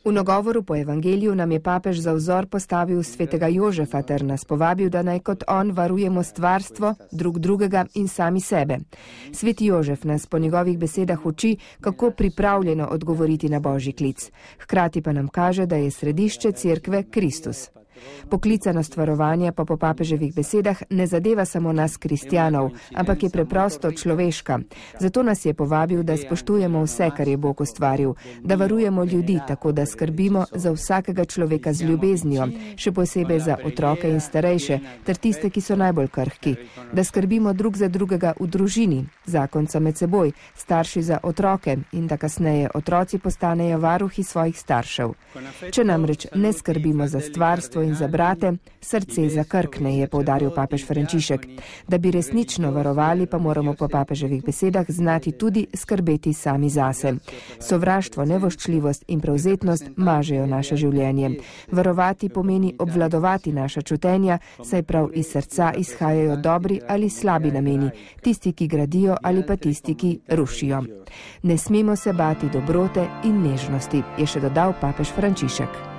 V nagovoru po evangeliju nam je papež za vzor postavil svetega Jožefa ter nas povabil, da naj kot on varujemo stvarstvo, drug drugega in sami sebe. Sveti Jožef nas po njegovih besedah uči, kako pripravljeno odgovoriti na božji klic. Hkrati pa nam kaže, da je središče cerkve Kristus. Poklicanost varovanja pa po papeževih besedah ne zadeva samo nas kristjanov, ampak je preprosto človeška. Zato nas je povabil, da spoštujemo vse, kar je Bog ustvaril, da varujemo ljudi, tako da skrbimo za vsakega človeka z ljubeznijo, še posebej za otroke in starejše, ter tiste, ki so najbolj krhki, da skrbimo drug za drugega v družini, zakonca med seboj, starši za otroke in da kasneje otroci postanejo varuhi svojih staršev. Če namreč ne skrbimo za stvarstvo in za brate, srce zakrkne, je poudaril papež Frančišek. Da bi resnično varovali, pa moramo po papeževih besedah znati tudi skrbeti sami zase. Sovraštvo, nevoščljivost in prevzetnost mažejo naše življenje. Varovati pomeni obvladovati naša čutenja, saj prav iz srca izhajajo dobri ali slabi nameni, tisti, ki gradijo ali pa tisti, ki rušijo. Ne smemo se bati dobrote in nežnosti, je še dodal papež Frančišek.